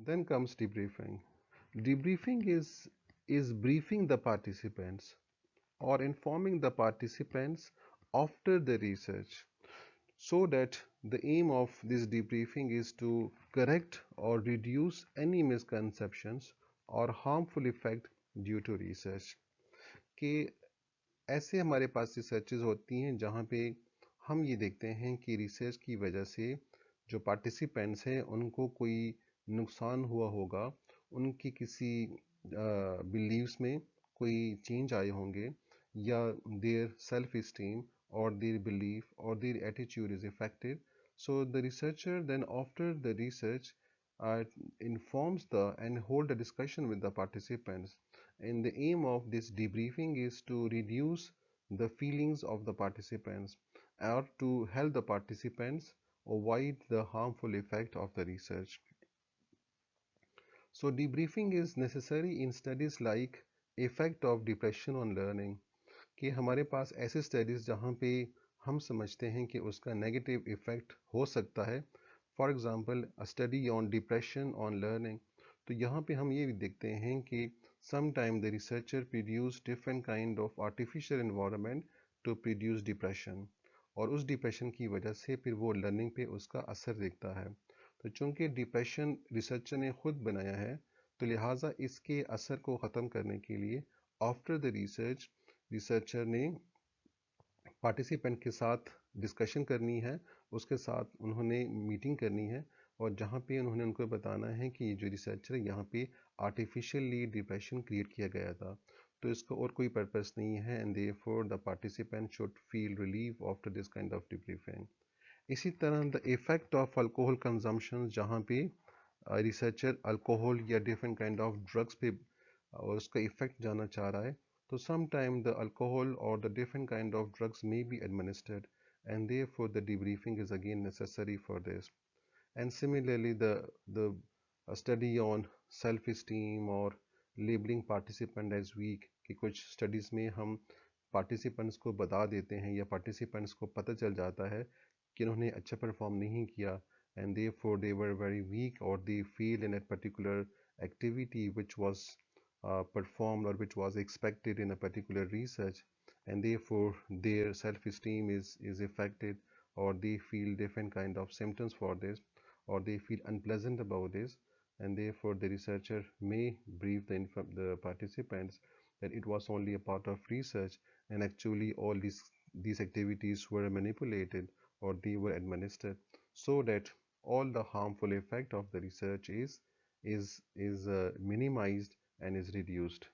Then comes debriefing. Debriefing is briefing the participants or informing the participants after the research, so that the aim of this debriefing is to correct or reduce any misconceptions or harmful effect due to research. कि ऐसे हमारे पास researches होती हैं जहाँ पे हम ये देखते हैं कि रिसर्च की वजह से जो पार्टिसिपेंट्स हैं उनको कोई नुकसान हुआ होगा, उनकी किसी बिलीव्स में कोई चेंज आए होंगे, या their self esteem or their belief or their attitude is affected. So the researcher then after the research uh, informs the and hold a discussion with the participants, and the aim of this debriefing is to reduce the feelings of the participants or to help the participants avoid the harmful effect of the research. So debriefing is necessary in studies like effect of depression on learning, कि हमारे पास ऐसे studies जहाँ पे हम समझते हैं कि उसका नेगेटिव इफ़ेक्ट हो सकता है, for example a study on depression on learning, तो यहाँ पे हम ये भी देखते हैं कि some time the researcher produce different kind of artificial environment to produce depression, और उस डिप्रेशन की वजह से फिर वो लर्निंग पे उसका असर दिखता है। तो चूंकि डिप्रेशन रिसर्चर ने खुद बनाया है, तो लिहाजा इसके असर को ख़त्म करने के लिए आफ्टर द रिसर्च रिसर्चर ने पार्टिसिपेंट के साथ डिस्कशन करनी है, उसके साथ उन्होंने मीटिंग करनी है, और जहाँ पे उन्होंने उनको बताना है कि ये जो रिसर्चर है यहाँ पे आर्टिफिशियली डिप्रेशन क्रिएट किया गया था, तो इसका और कोई पर्पस नहीं है, and therefore the participant should feel relieve after this kind of debriefing. इसी तरह the effect of alcohol consumption, जहाँ पे रिसर्चर अल्कोहल या डिफरेंट काइंड ऑफ ड्रग्स पे उसका इफेक्ट जानना चाह रहा है, तो sometime the alcohol or the different kind of drugs may be administered, and therefore the debriefing is again necessary for this. And similarly, the study on self-esteem or labeling participant as weak, कि कुछ studies में हम participants को बता देते हैं या participants को पता चल जाता है कि उन्होंने अच्छा perform नहीं किया, and therefore they were very weak or they failed in a particular activity which was performed or which was expected in a particular research, and therefore their self-esteem is affected, or they feel different kind of symptoms for this, or they feel unpleasant about this, and therefore the researcher may brief the participants that it was only a part of research, and actually all these activities were manipulated or they were administered, so that all the harmful effect of the research is minimized and is reduced.